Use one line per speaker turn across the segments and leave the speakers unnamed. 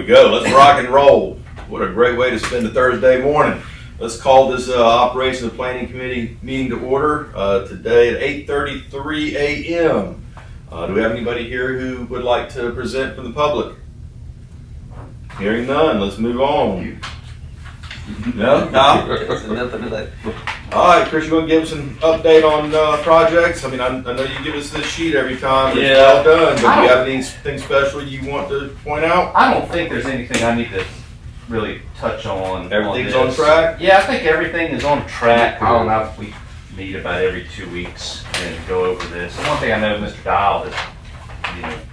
we go. Let's rock and roll. What a great way to spend a Thursday morning. Let's call this Operations and Planning Committee meeting to order today at 8:33 a.m. Do we have anybody here who would like to present for the public? Hearing none, let's move on. No?
Nothing to that.
All right, Chris, you want to give us an update on projects? I mean, I know you give us this sheet every time. It's well done, but do you have anything special you want to point out?
I don't think there's anything I need to really touch on.
Everything's on track?
Yeah, I think everything is on track. Kyle and I, we meet about every 2 weeks and go over this. And one thing I know, Mr. Dial, is,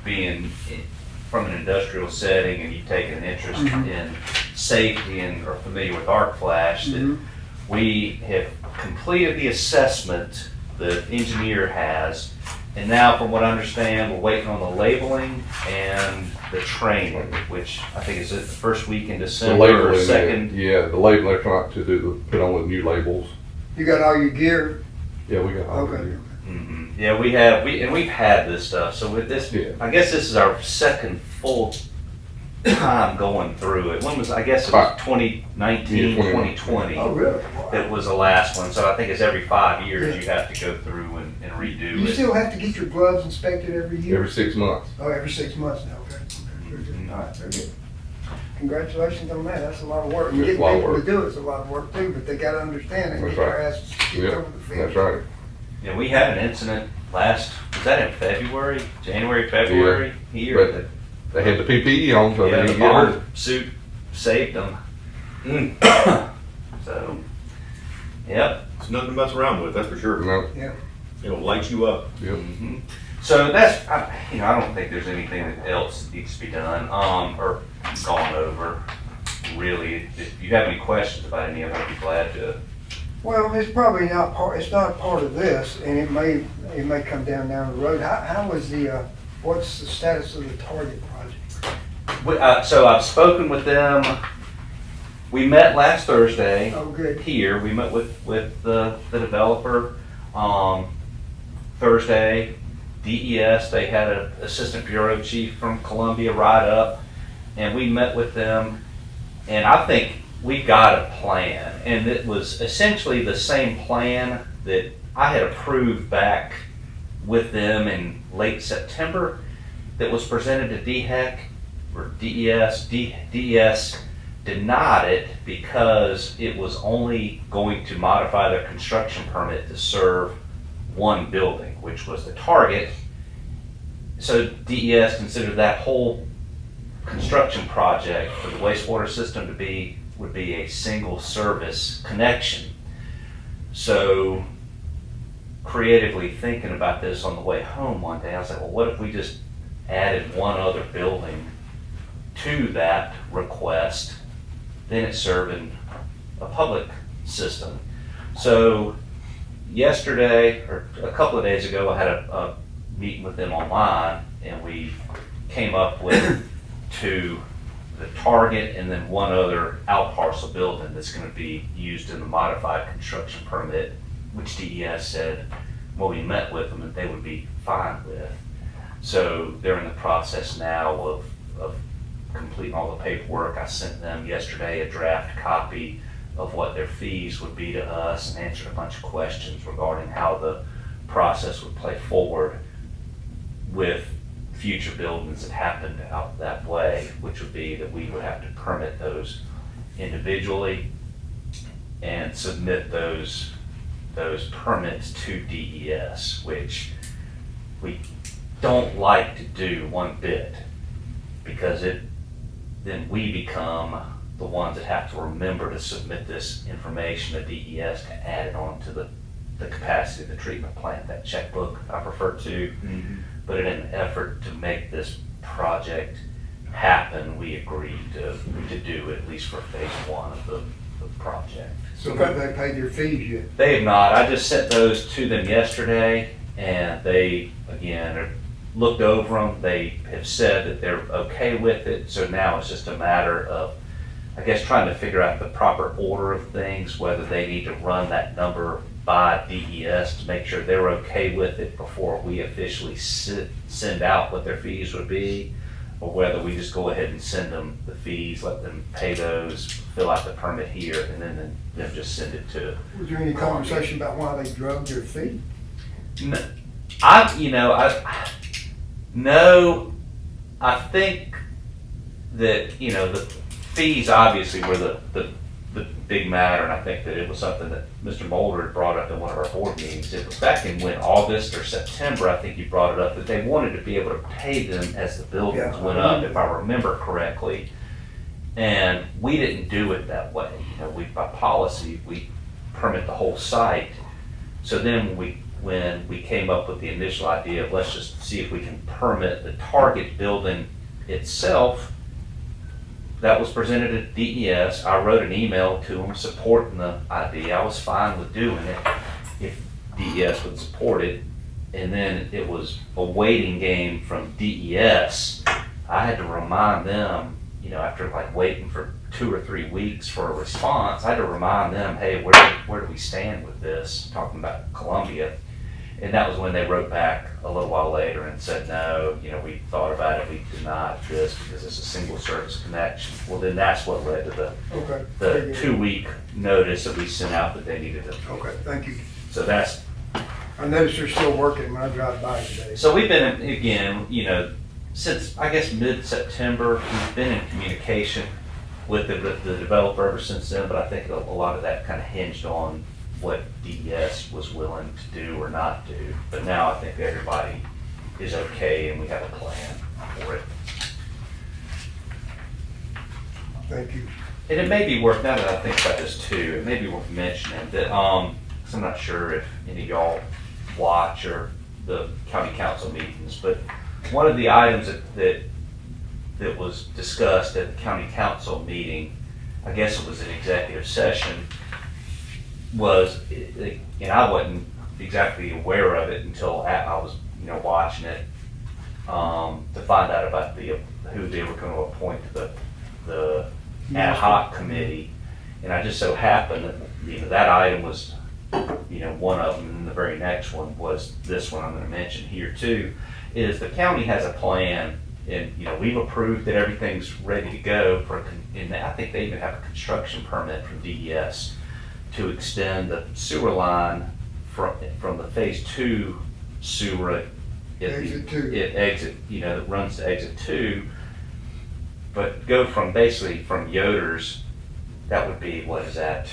being from an industrial setting and you take an interest in safety and are familiar with arc flash, that we have completed the assessment the engineer has, and now from what I understand, we're waiting on the labeling and the training, which I think is the first week in December or second.
Yeah, the label, they're trying to put on the new labels.
You got all your gear?
Yeah, we got all the
Okay.
gear.
Yeah, we've had this stuff, so with this,
Yeah.
I guess this is our second full time going through it. When was, I guess it was 2019,
Yeah,
2020.
Oh, really?
That was the last one, so I think it's every 5 years you have to go through and redo
You
it.
still have to get your gloves inspected every year?
Every 6 months.
Oh, every 6 months now, okay. Very good. All right, very good. Congratulations on that, that's a lot of work. And
It's a
getting
lot of
people to
work.
do it's a lot of work too, but they gotta understand and
That's
get their
right.
asses kicked
Yep,
over the field.
that's right.
Yeah, we had an incident was that in February, February here?
But they had the PPE on, so
Yeah,
they
the
didn't get hurt.
bomb suit saved them. So, yep.
It's nothing to mess around with, that's for sure.
No,
It'll light you up.
yep.
So that's, I don't think there's anything else that needs to be done, or gone over, really. If you have any questions about any of it, I'd be glad to.
Well, it's probably not part, it's not part of this, and it may come down the road. How was the, what's the status of the Target project?
So I've spoken with them. We met last Thursday.
Oh, good.
Here, we met with the developer, Thursday. DES, they had an assistant bureau chief from Columbia ride up, and we met with them, and I think we got a plan, and it was essentially the same plan that I had approved back with them in late September that was presented to DHEC or DES. DES denied it because it was only going to modify their construction permit to serve one building, which was the Target. So DES considered that whole construction project for the wastewater system would be a single service connection. So creatively thinking about this on the way home one day, I was like, well, what if we just added one other building to that request, then it's serving a public system. So yesterday, or a couple of days ago, I had a meeting with them online, and we came up with the Target and then one other out parcel building that's going to be used in the modified construction permit, which DES said, well, we met with them that they would be fine with. So they're in the process now of completing all the paperwork. I sent them yesterday a draft copy of what their fees would be to us and answered a bunch of questions regarding how the process would play forward with future buildings that happened out that way, which would be that we would have to permit those individually and submit those permits to DES, which we don't like to do one bit, because then we become the ones that have to remember to submit this information to DES to add it on to the capacity of the treatment plant, that checkbook I referred to. But in an effort to make this project happen, we agreed to do it, at least for phase one of the project.
So have they paid their fees yet?
They have not. I just sent those to them yesterday, and they, again, looked over them. They have said that they're okay with it, so now it's just a matter of, I guess, trying to figure out the proper order of things, whether they need to run that number by DES to make sure they're okay with it before we officially send out what their fees would be, or whether we just go ahead and send them the fees, let them pay those, fill out the permit here, and then just send it to.
Was there any conversation about why they drove their feet?
No, I think that, the fees obviously were the big matter, and I think that it was something that Mr. Mulder had brought up in one of our board meetings. It was back in August or September, I think he brought it up, that they wanted to be able to pay them as the buildings went up, if I remember correctly. And we didn't do it that way. By policy, we permit the whole site. So then when we came up with the initial idea of let's just see if we can permit the Target building itself, that was presented at DES. I wrote an email to them supporting the idea. I was fine with doing it if DES would support it. And then it was a waiting game from DES. I had to remind them, after waiting for 2 or 3 weeks for a response, I had to remind them, hey, where do we stand with this? Talking about Columbia. And that was when they wrote back a little while later and said, no, we thought about it, we denied this because it's a single service connection. Well, then that's what led to the 2-week notice that we sent out that they needed to.
Okay, thank you.
So that's.
I noticed they're still working when I drive by today.
So we've been, again, since I guess mid-September, we've been in communication with the developer ever since then, but I think a lot of that kind of hinged on what DES was willing to do or not do. But now I think everybody is okay and we have a plan for it.
Thank you.
And it may be worth, now that I think about this too, it may be worth mentioning that, 'cause I'm not sure if any of y'all watch or the county council meetings, but one of the items that was discussed at the county council meeting, I guess it was an executive session, was, and I wasn't exactly aware of it until I was, watching it, to find out about who they were going to appoint to the ad hoc committee. And I just so happened that, that item was, one of them, and the very next one was this one I'm going to mention here too, is the county has a plan, and, we've approved that everything's ready to go and I think they even have a construction permit from DES to extend the sewer line from the phase 2 sewer
Exit 2.
That runs to exit 2, but go basically from Yoder's, that would be, what is that,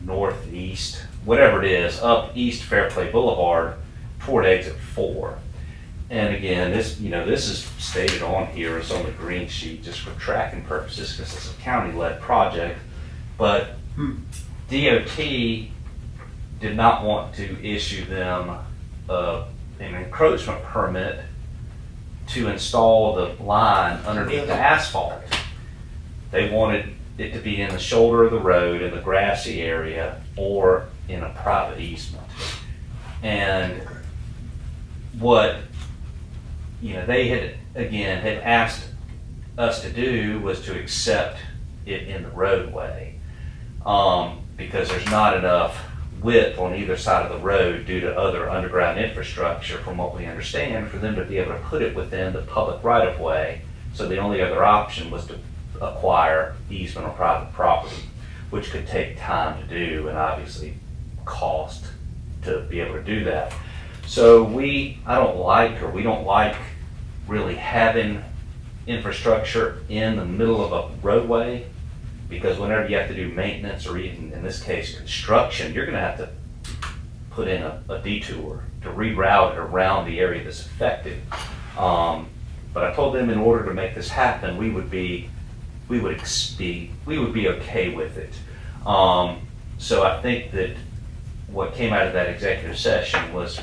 northeast, whatever it is, up East Fairplay Boulevard toward exit 4. And again, this is stated on here, it's on the green sheet just for tracking purposes because it's a county-led project, but DOT did not want to issue them an encroachment permit to install the line underneath the asphalt. They wanted it to be in the shoulder of the road in the grassy area or in a private easement. And what they had asked us to do was to accept it in the roadway, because there's not enough width on either side of the road due to other underground infrastructure, from what we understand, for them to be able to put it within the public right-of-way. So the only other option was to acquire easement on private property, which could take time to do and obviously cost to be able to do that. So we don't like really having infrastructure in the middle of a roadway, because whenever you have to do maintenance or even in this case construction, you're going to have to put in a detour to reroute it around the area that's affected. But I told them in order to make this happen, we would be okay with it. So I think that what came out of that executive session was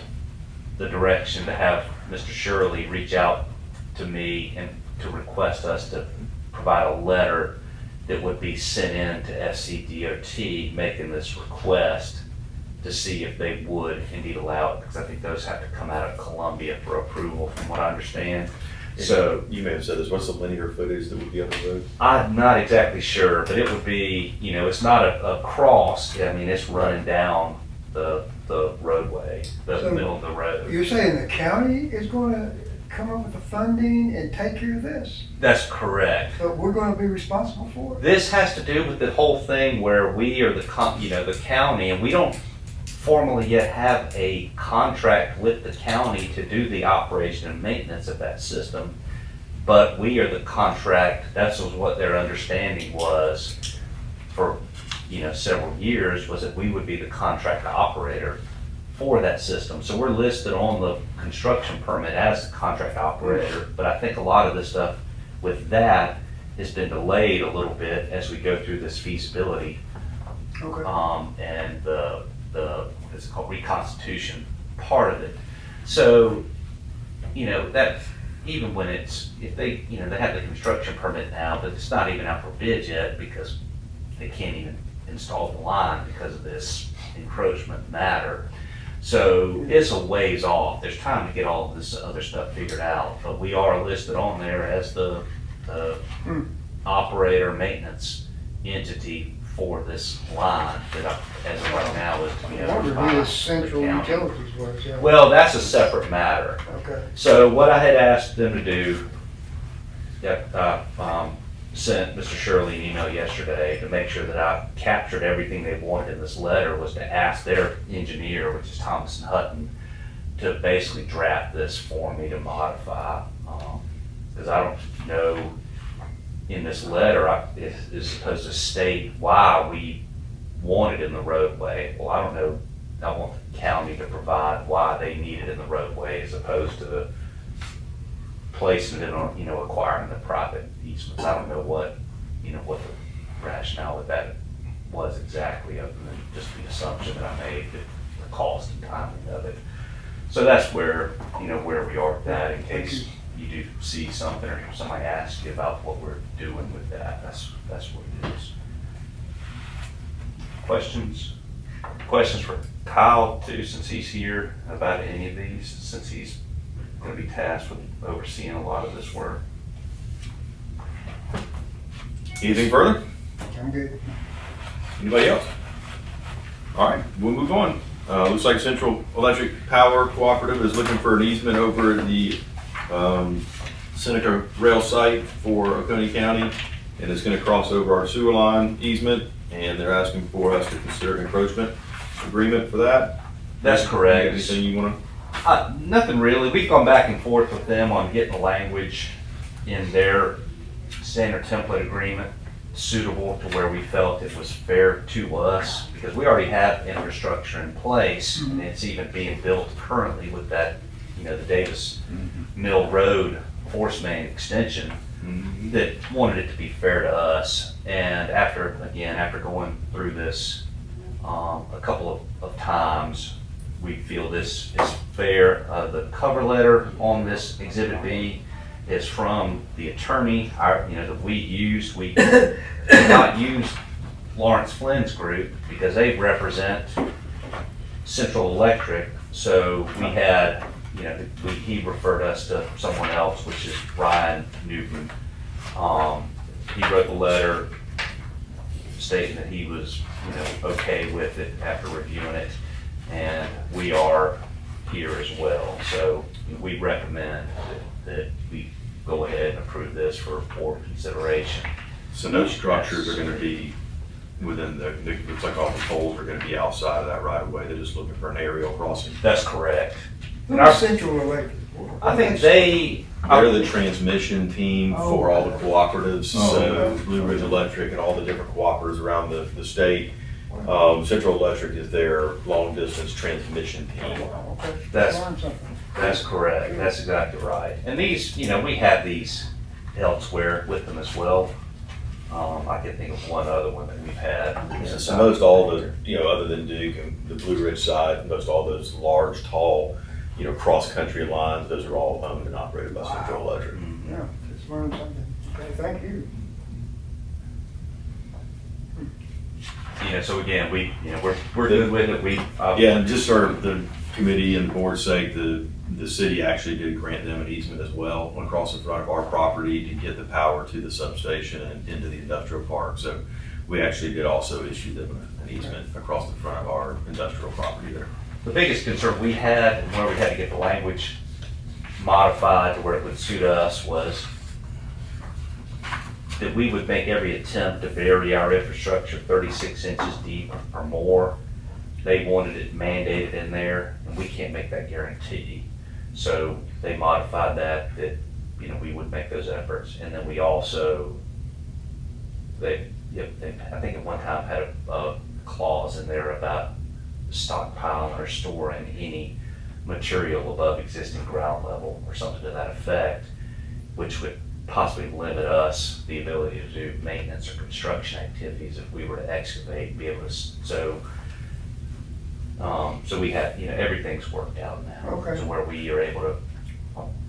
the direction to have Mr. Shirley reach out to me and to request us to provide a letter that would be sent in to SCDOT making this request to see if they would indeed allow it, because I think those have to come out of Columbia for approval, from what I understand. So
you may have said this, what's the linear footage that would be on the road?
I'm not exactly sure, but it would be, it's not a cross. I mean, it's running down the roadway, the middle of the road.
You're saying the county is going to come up with the funding and take care of this,
That's correct.
but we're gonna be responsible for it?
This has to do with the whole thing where we are the the county, and we don't formally yet have a contract with the county to do the operation and maintenance of that system. But we are the contract, that's what their understanding was for, several years, was that we would be the contract operator for that system. So we're listed on the construction permit as the contract operator, but I think a lot of the stuff with that has been delayed a little bit as we go through this feasibility,
Okay.
and the it's called reconstitution part of it. So, that even when if they, they have the construction permit now, but it's not even out for bid yet because they can't even install the line because of this encroachment matter. So it's a ways off. There's time to get all of this other stuff figured out, but we are listed on there as the operator maintenance entity for this line that as of right now is to be
What
owned
were
by
his
the
central
county.
utilities was, yeah.
Well, that's a separate matter.
Okay.
So what I had asked them to do, sent Mr. Shirley an email yesterday to make sure that I captured everything they wanted in this letter, was to ask their engineer, which is Thomas and Hutton, to basically draft this for me to modify. Because I don't know, in this letter, it is supposed to state why we want it in the roadway. Well, I don't know, I want the county to provide why they need it in the roadway as opposed to placing it on, acquiring the private easements. I don't know what the rationale with that was exactly, other than just the assumption that I made, that the cost and timing of it. So that's where we are with that, in case you do see something or somebody asks you about what we're doing with that. That's what it is. Questions for Kyle too, since he's here, about any of these, since he's going to be tasked with overseeing a lot of this work.
Anything further?
I'm good.
Anybody else? All right, we'll move on. Looks like Central Electric Power Cooperative is looking for an easement over the Seneca Rail site for Oconee County, and it's going to cross over our sewer line easement, and they're asking for us to consider an encroachment agreement for that.
That's correct.
Anything you want
Nothing really. We've gone back and forth with them on getting the language in their standard template agreement suitable to where we felt it was fair to us, because we already have infrastructure in place, and it's even being built currently with that, the Davis Mill Road force main extension, that wanted it to be fair to us. And after going through this a couple of times, we feel this is fair. The cover letter on this Exhibit B is from the attorney, that we used. We did not use Lawrence Flynn's group because they represent Central Electric. So we had, he referred us to someone else, which is Ryan Newton. He wrote the letter stating that he was, okay with it after reviewing it, and we are here as well. So we recommend that we go ahead and approve this for board consideration.
So no structures are going to be within looks like all the poles are going to be outside of that right of way. They're just looking for an aerial crossing.
That's correct.
Who's Central Electric?
I think
They're the transmission team for all the cooperatives, so
okay.
Blue Ridge Electric and all the different cooperatives around the state. Central Electric is their long distance transmission team.
Okay.
That's-
Learned something.
That's correct. That's exactly right. And these, we have these elsewhere with them as well. I can think of one other one that we've had.
So most all the, other than Duke and the Blue Ridge side, most all those large, tall, cross-country lines, those are all owned and operated by Central Electric.
Yeah, just learned something. Okay, thank you.
So again, we're good with it.
Yeah, and just for the committee and the board's sake, the city actually did grant them an easement as well across the front of our property to get the power to the substation and into the industrial park. So we actually did also issue them an easement across the front of our industrial property there.
The biggest concern we had, and where we had to get the language modified to where it would suit us was that we would make every attempt to bury our infrastructure 36 inches deep or more. They wanted it mandated in there, and we can't make that guarantee. So they modified that, you know, we would make those efforts. And then we also, I think at one time had a clause in there about stockpiling or storing any material above existing ground level or something to that effect, which would possibly limit us the ability to do maintenance or construction activities if we were to excavate and be able to, so we have, you know, everything's worked out now.
Okay.
So where we are able to,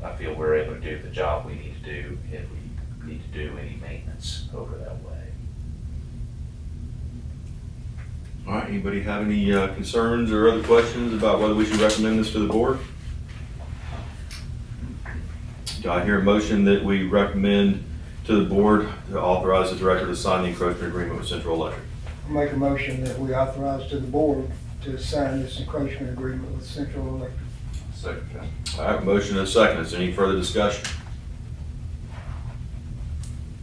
I feel we're able to do the job we need to do if we need to do any maintenance over that way.
All right, anybody have any concerns or other questions about whether we should recommend this to the board? Do I hear a motion that we recommend to the board to authorize the director to sign the encroachment agreement with Central Electric?
I'll make a motion that we authorize to the board to sign this encroachment agreement with Central Electric.
Second.
All right, motion and a second. Is there any further discussion?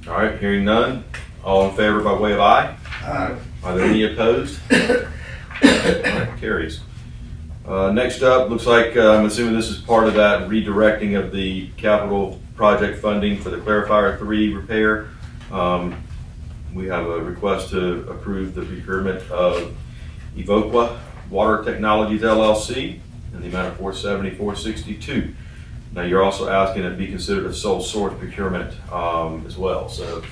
All right, hearing none. All in favor by way of aye? Are there any opposed? All right, carries. Next up, looks like, I'm assuming this is part of that redirecting of the capital project funding for the Clarifier 3 repair. We have a request to approve the procurement of Evoqua Water Technologies LLC in the amount of $470,462. Now, you're also asking it to be considered a sole source procurement as well. So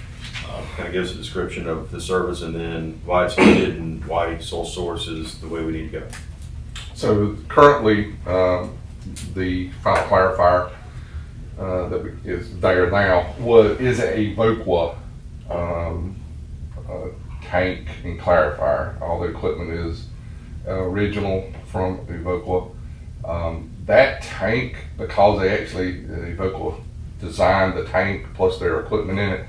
kind of gives a description of the service and then why it's needed and why sole source is the way we need to go.
So currently, the final clarifier that is there now is a Evoqua tank and clarifier. All the equipment is original from Evoqua. That tank, because they actually, Evoqua designed the tank plus their equipment in it,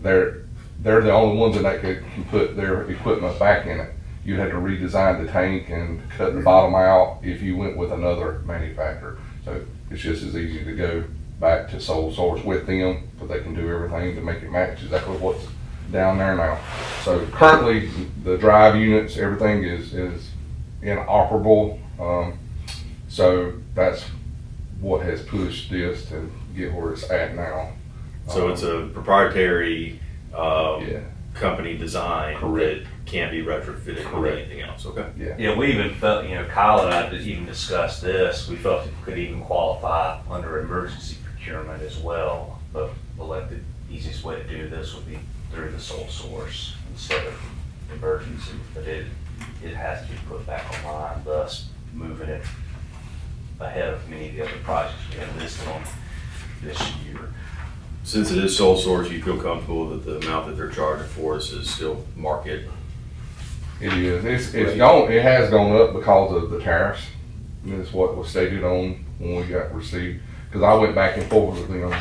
they're the only ones that can put their equipment back in it. You'd have to redesign the tank and cut the bottom out if you went with another manufacturer. So it's just as easy to go back to sole source with them, but they can do everything to make it match exactly what's down there now. So currently, the drive units, everything is inoperable. So that's what has pushed this to get where it's at now.
So it's a proprietary
Yeah.
company design
Correct.
that can't be retrofitted with
Correct.
anything else. Okay.
Yeah, we even felt, you know, Kyle and I even discussed this, we felt it could even qualify under emergency procurement as well, but the easiest way to do this would be through the sole source instead of emergency, but it has to be put back online, thus moving it ahead of many of the other projects we have listed on this year.
Since it is sole source, you feel comfortable that the amount that they're charging for us is still market?
It is. It's gone. It has gone up because of the tariffs. That's what was stated on when we got received. Because I went back and forth with them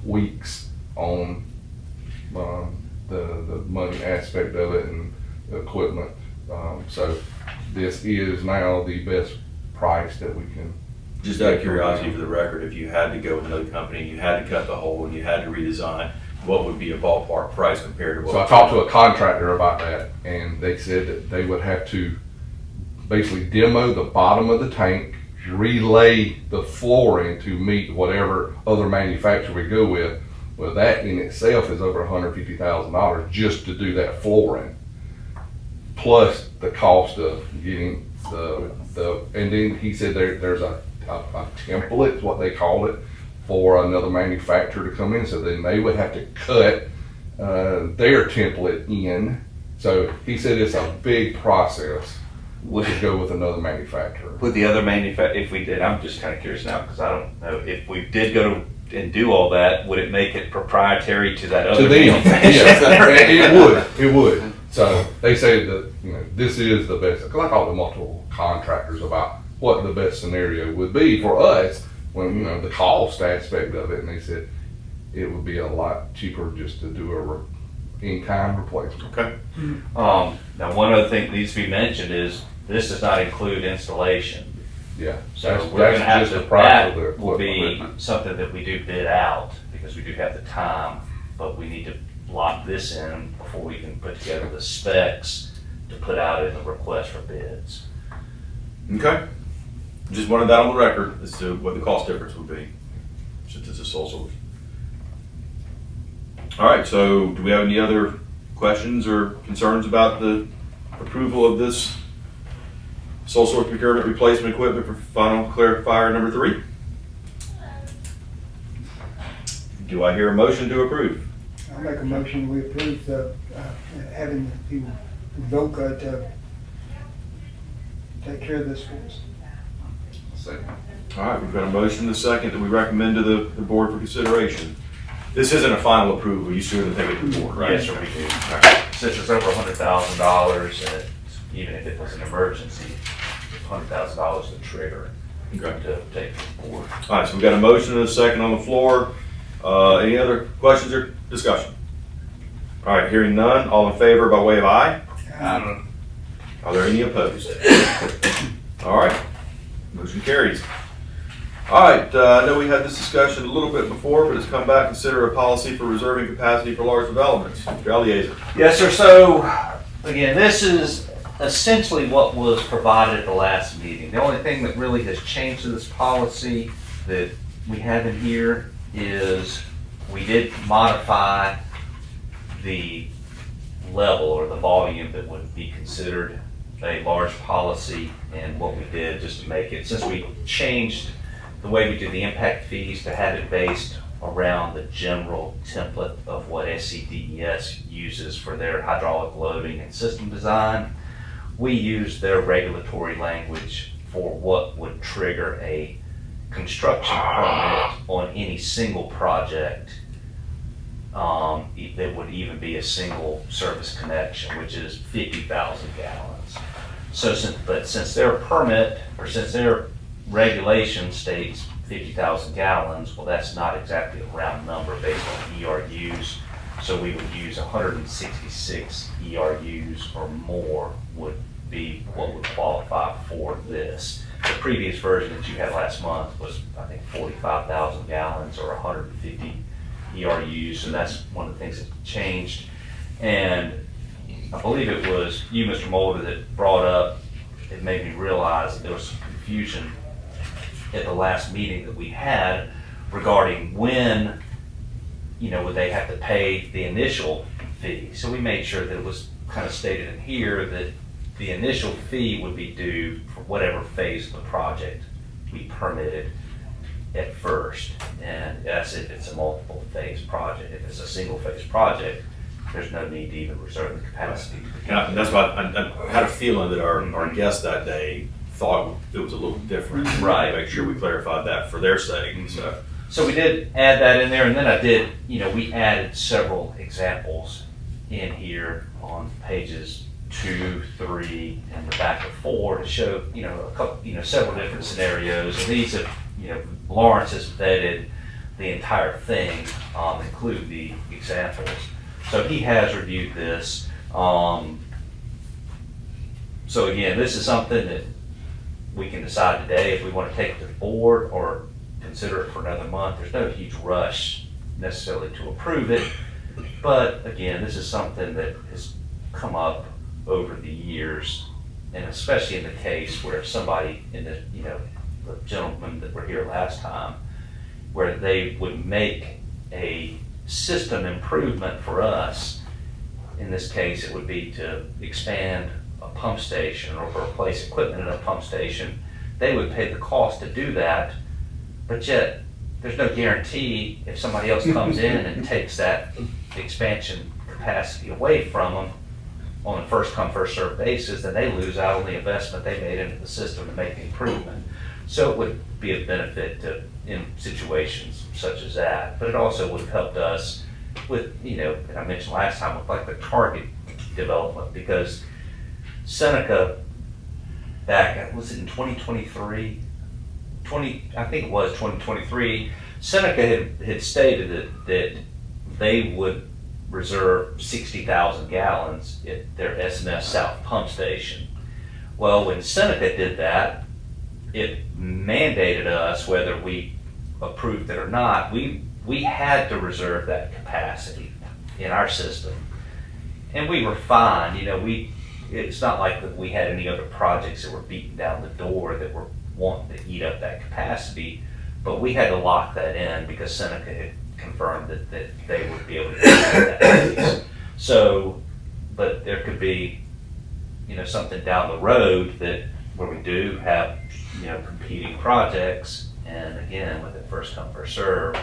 weeks on the money aspect of it and the equipment. So this is now the best price that we can.
Just out of curiosity for the record, if you had to go with another company, and you had to cut the hole and you had to redesign, what would be a ballpark price compared to what?
So I talked to a contractor about that, and they said that they would have to basically demo the bottom of the tank, relay the flooring to meet whatever other manufacturer we go with. Well, that in itself is over $150,000 just to do that flooring, plus the cost of getting the and then he said there's a template, what they call it, for another manufacturer to come in. So then they would have to cut their template in. So he said it's a big process to go with another manufacturer.
With the other if we did, I'm just kind of curious now, because I don't know, if we did go and do all that, would it make it proprietary to that other
To them,
manufacturer?
yes, it would. So they say that, you know, this is the best, because I talked to multiple contractors about what the best scenario would be for us when, you know, the cost aspect of it, and they said it would be a lot cheaper just to do a in-kind replacement.
Okay.
Now, one other thing that needs to be mentioned is this does not include installation.
Yeah.
So
That's-
we're gonna
that's
have
just
to,
the price of the
that will be
equipment.
something that we do bid out, because we do have the time, but we need to lock this in before we can put together the specs to put out in the request for bids.
Okay. Just wanted that on the record as to what the cost difference would be, since it's a sole source. All right, so do we have any other questions or concerns about the approval of this sole source procurement replacement equipment for final clarifier number 3? Do I hear a motion to approve?
I make a motion, we approve the, having the Evoca to take care of this for us.
Second.
All right, we've got a motion and a second that we recommend to the board for consideration. This isn't a final approval, you still have to take it to the board, right?
Yes, sir, we do.
All right.
Since it's over $100,000, and even if it was an emergency, $100,000 is the trigger
Okay.
to take to the board.
All right, so we've got a motion and a second on the floor. Any other questions or discussion? All right, hearing none, all in favor by way of aye? Are there any opposed? All right, motion carries. All right, I know we had this discussion a little bit before, but it's come back, consider a policy for reserving capacity for large developments. Mr. Eliezer.
Yes, sir. So, again, this is essentially what was provided at the last meeting. The only thing that really has changed to this policy that we have in here is we did modify the level or the volume that would be considered a large policy, and what we did just to make it, since we changed the way we do the impact fees to have it based around the general template of what SCDES uses for their hydraulic loading and system design, we use their regulatory language for what would trigger a construction permit on any single project. That would even be a single service connection, which is 50,000 gallons. So since their permit, or since their regulation states 50,000 gallons, well, that's not exactly a round number based on ERUs. So we would use 166 ERUs or more would be what would qualify for this. The previous version that you had last month was, I think, 45,000 gallons or 150 ERUs, so that's one of the things that changed. And I believe it was you, Mr. Mulder, that brought up, it made me realize that there was some confusion at the last meeting that we had regarding when, would they have to pay the initial fee. So we made sure that it was kind of stated in here that the initial fee would be due for whatever phase of the project we permitted at first. And that's if it's a multiple phase project. If it's a single phase project, there's no need to even reserve the capacity.
And that's why I had a feeling that our guest that day thought it was a little different.
Right.
Make sure we clarified that for their sake, so.
So we did add that in there, and then I did, we added several examples in here on pages 2, 3, and the back of 4 to show, a couple, several different scenarios. And these have, Lawrence has vetted the entire thing, including the examples. So he has reviewed this. So again, this is something that we can decide today if we want to take it to the board or consider it for another month. There's no huge rush necessarily to approve it. But again, this is something that has come up over the years, and especially in the case where somebody in the, the gentlemen that were here last time, where they would make a system improvement for us. In this case, it would be to expand a pump station or replace equipment in a pump station. They would pay the cost to do that, but yet there's no guarantee if somebody else comes in and takes that expansion capacity away from them on a first come, first served basis, then they lose out on the investment they made into the system to make the improvement. So it would be a benefit in situations such as that, but it also would have helped us with, and I mentioned last time, with like the target development, because Seneca back, was it in 2023? I think it was 2023, Seneca had stated that they would reserve 60,000 gallons at their SMS South pump station. Well, when Seneca did that, it mandated us, whether we approved it or not, we had to reserve that capacity in our system. And we were fine, it's not like that we had any other projects that were beating down the door that were wanting to eat up that capacity, but we had to lock that in because Seneca had confirmed that they would be able to do that. So, but there could be, something down the road that where we do have, competing projects, and again, with it first come, first serve,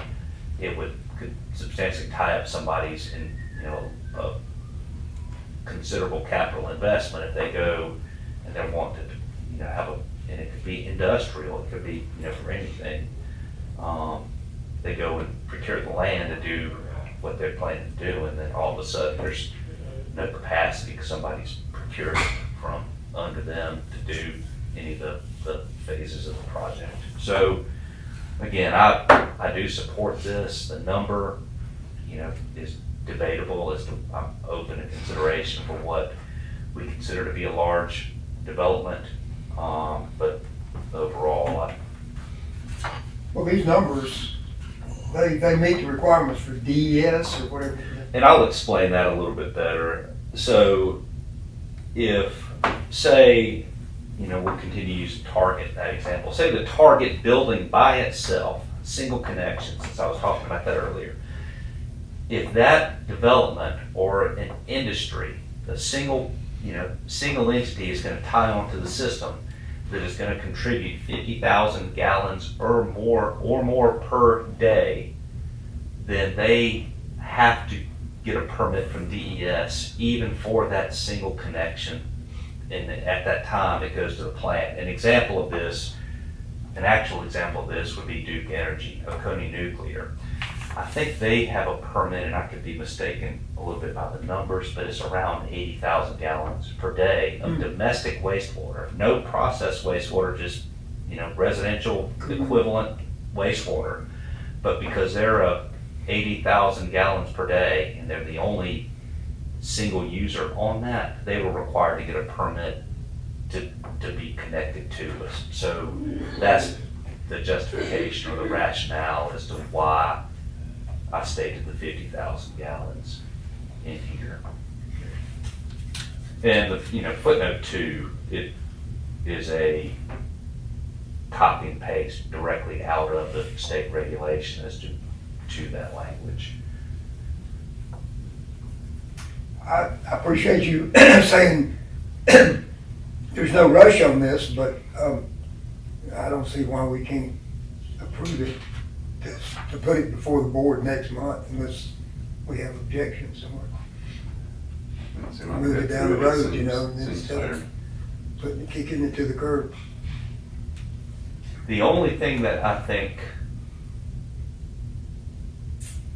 it could substantially tie up somebody's a considerable capital investment if they go and they want to, have and it could be industrial, it could be, for anything. They go and procure the land to do what they're planning to do, and then all of a sudden there's no capacity because somebody's procured from under them to do any of the phases of the project. So again, I do support this. The number, is debatable as to, I'm open to consideration for what we consider to be a large development. But overall,
Well, these numbers, they meet the requirements for DES or whatever.
and I'll explain that a little bit better. So if, say, we'll continue to use Target, that example. Say the Target building by itself, single connection, since I was talking about that earlier. If that development or an industry, a single entity is going to tie onto the system that is going to contribute 50,000 gallons or more per day, then they have to get a permit from DES even for that single connection. And at that time, it goes to the plant. An actual example of this would be Duke Energy, Oconee Nuclear. I think they have a permit, and I could be mistaken a little bit about the numbers, but it's around 80,000 gallons per day of domestic wastewater. No processed wastewater, just, residential equivalent wastewater. But because they're 80,000 gallons per day, and they're the only single user on that, they were required to get a permit to be connected to us. So that's the justification or the rationale as to why I stated the 50,000 gallons in here. And the footnote 2, it is a copy and paste directly out of the state regulation as to that language.
I appreciate you saying there's no rush on this, but I don't see why we can't approve it to put it before the board next month unless we have objections somewhere. Move it down the road, and then instead of kicking it to the curb.
The only thing that I think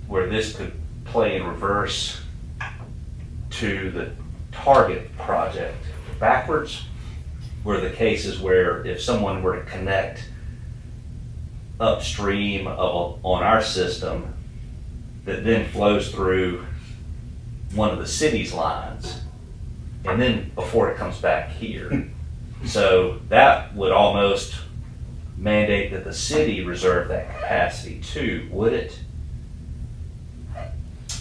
where this could play in reverse to the Target project backwards were the cases where if someone were to connect upstream on our system that then flows through one of the city's lines, and then before it comes back here. So that would almost mandate that the city reserve that capacity too, would it?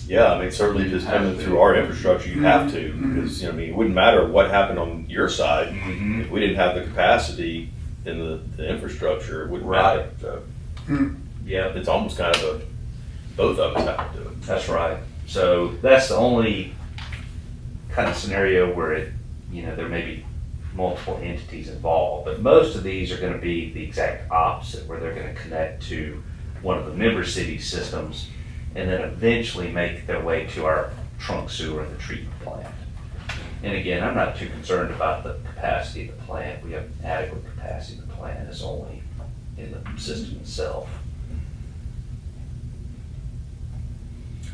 Yeah, I mean, certainly if it's coming through our infrastructure, you have to, because, it wouldn't matter what happened on your side. If we didn't have the capacity in the infrastructure, it wouldn't matter. So,
Yeah,
it's almost kind of both of us have to do it.
that's right. So that's the only kind of scenario where there may be multiple entities involved, but most of these are going to be the exact opposite, where they're going to connect to one of the member city systems and then eventually make their way to our trunk sewer and the treatment plant. And again, I'm not too concerned about the capacity of the plant. We have adequate capacity of the plant. It's only in the system itself.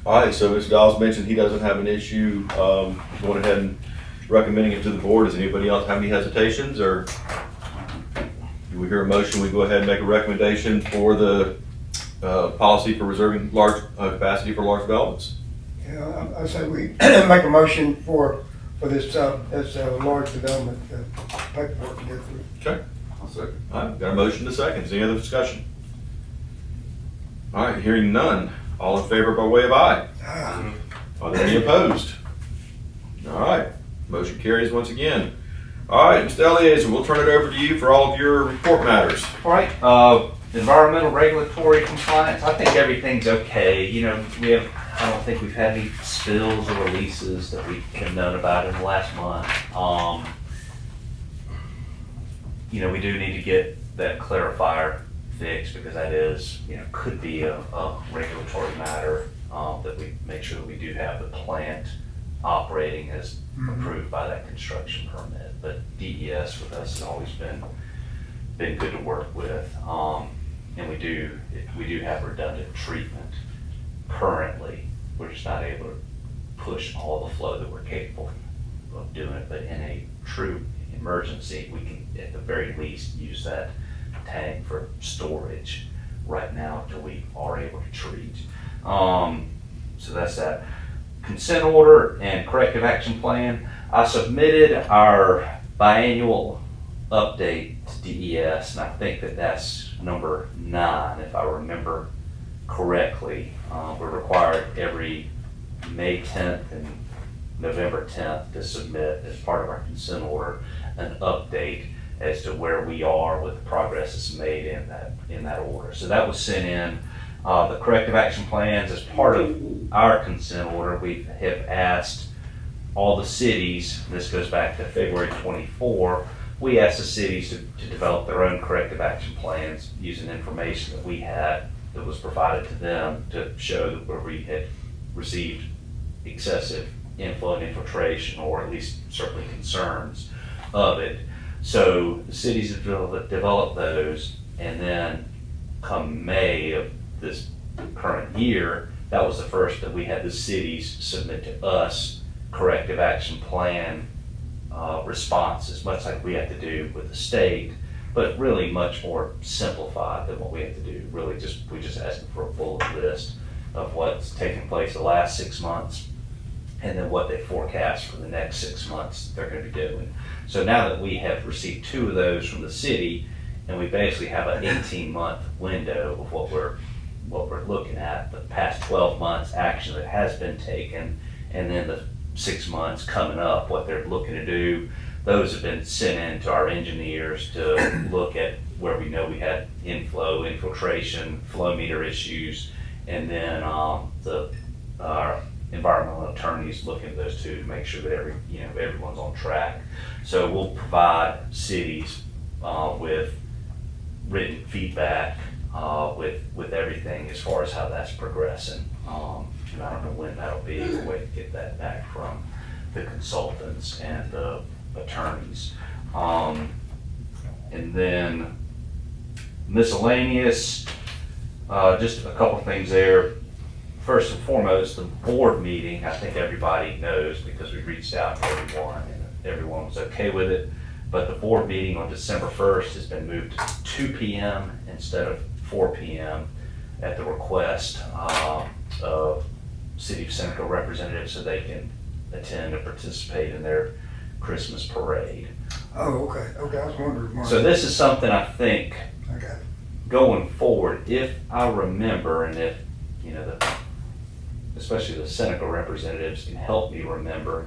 All right, so Mr. Dawes mentioned he doesn't have an issue going ahead and recommending it to the board. Does anybody else have any hesitations, or do we hear a motion? We go ahead and make a recommendation for the policy for reserving large capacity for large developments.
Yeah, I say we make a motion for this large development paperwork to go through.
Okay.
I'll second.
All right, got a motion to second. Any other discussion? All right, hearing none. All in favor by way of aye. Are there any opposed? All right, motion carries once again. All right, Mr. Eliezer, we'll turn it over to you for all of your report matters.
All right, environmental regulatory compliance, I think everything's okay. You know, I don't think we've had any spills or releases that we have known about in the last month. You know, we do need to get that clarifier fixed because that is, you know, could be a regulatory matter, that we make sure that we do have the plant operating as approved by that construction permit. But DES with us has always been good to work with. And we do have redundant treatment currently. We're just not able to push all the flow that we're capable of doing it. But in a true emergency, we can at the very least use that tank for storage right now until we are able to treat. So that's that. Consent order and corrective action plan. I submitted our biannual update to DES, and I think that that's number 9, if I remember correctly. We're required every May 10th and November 10th to submit as part of our consent order an update as to where we are with the progress that's made in that order. So that was sent in. The corrective action plans, as part of our consent order, we have asked all the cities, this goes back to February 24, we asked the cities to develop their own corrective action plans using information that we had that was provided to them to show that where we had received excessive inflow and infiltration, or at least certainly concerns of it. So the cities have developed those, and then come May of this current year, that was the first that we had the cities submit to us corrective action plan responses, much like we have to do with the state, but really much more simplified than what we have to do. Really we just asked for a full list of what's taken place the last 6 months, and then what they forecast for the next 6 months they're going to be doing. So now that we have received 2 of those from the city, and we basically have an 18-month window of what we're looking at, the past 12 months action that has been taken, and then the 6 months coming up, what they're looking to do. Those have been sent in to our engineers to look at where we know we had inflow, infiltration, flow meter issues, and then our environmental attorneys look at those 2 to make sure that everyone's on track. So we'll provide cities with written feedback with everything as far as how that's progressing. And I don't know when that'll be. We'll wait to get that back from the consultants and the attorneys. And then miscellaneous, just a couple things there. First and foremost, the board meeting, I think everybody knows because we reached out to everyone and everyone was okay with it. But the board meeting on December 1st has been moved to 2 p.m. instead of 4 p.m. at the request of City of Seneca representatives so they can attend and participate in their Christmas parade.
Oh, okay, I was wondering why.
So this is something I think
Okay.
going forward, if I remember, and if, especially the Seneca representatives can help me remember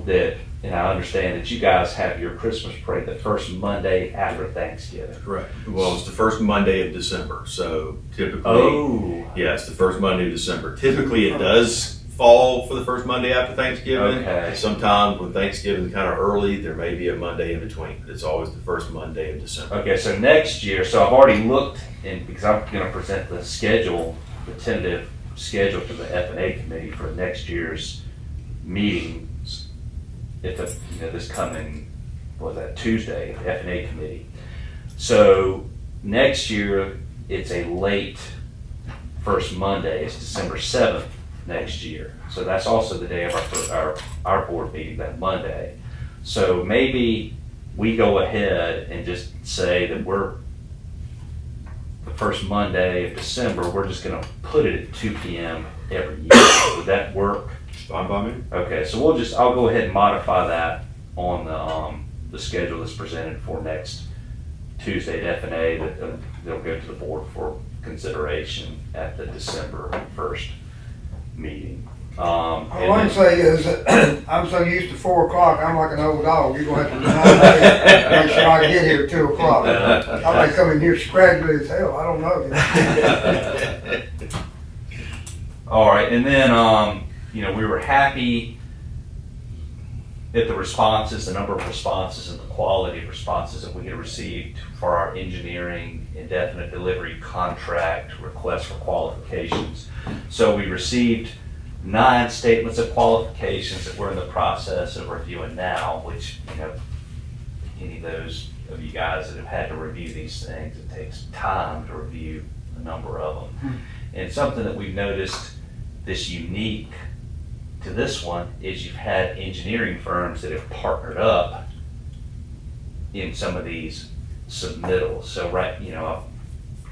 that, and I understand that you guys have your Christmas parade the first Monday after Thanksgiving.
Correct. Well, it's the first Monday of December, so typically, yeah, it's the first Monday of December. Typically, it does fall for the first Monday after Thanksgiving.
Okay.
Sometimes when Thanksgiving is kind of early, there may be a Monday in between, but it's always the first Monday of December.
Okay, so next year, so I've already looked, because I'm gonna present the schedule, the tentative schedule to the F&A committee for next year's meetings. If this coming, Tuesday, the F&A committee. So next year, it's a late first Monday, it's December 7th next year. So that's also the day of our board meeting, that Monday. So maybe we go ahead and just say that we're, the first Monday of December, we're just gonna put it at 2 p.m. every year. Would that work?
Fine by me.
Okay, so I'll go ahead and modify that on the schedule that's presented for next Tuesday at F&A that they'll go to the board for consideration at the December 1st meeting.
All
And
I can
then-
say is, I'm so used to 4 o'clock, I'm like an old dog, you're gonna have to remind me, make sure I get here at 2 o'clock. I might come in here scraggly as hell, I don't know.
All right, and then, we were happy at the responses, the number of responses and the quality of responses that we had received for our engineering indefinite delivery contract request for qualifications. So we received 9 statements of qualifications that we're in the process of reviewing now, which, any of those of you guys that have had to review these things, it takes time to review a number of them. And something that we've noticed that's unique to this one is you've had engineering firms that have partnered up in some of these submittals. So I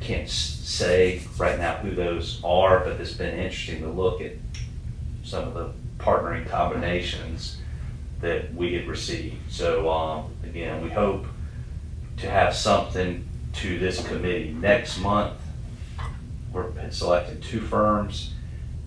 can't say right now who those are, but it's been interesting to look at some of the partnering combinations that we had received. So again, we hope to have something to this committee next month. We're selecting 2 firms,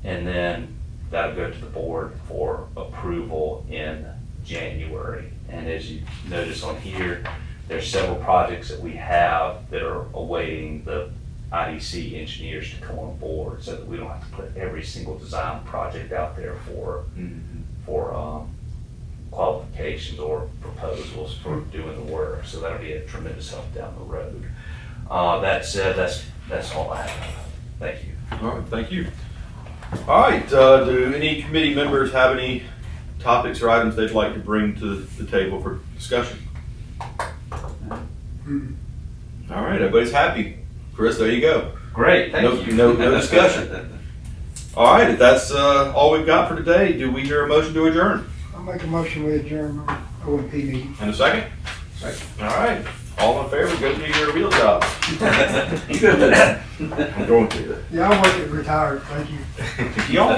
and then that'll go to the board for approval in January. And as you notice on here, there's several projects that we have that are awaiting the IDC engineers to come on board, so that we don't have to put every single design project out there for qualifications or proposals for doing the work. So that'll be a tremendous help down the road. That said, that's all I have. Thank you.
All right, thank you. All right, do any committee members have any topics or items they'd like to bring to the table for discussion? All right, everybody's happy. Chris, there you go.
Great, thank you.
No discussion. All right, if that's all we've got for today, do we hear a motion to adjourn?
I'll make a motion we adjourn our OMP meeting.
And a second? Second. All right, all in favor, go do your real job.
You good with that?
I'm going to.
Yeah, I'm working retired, thank you.
Y'all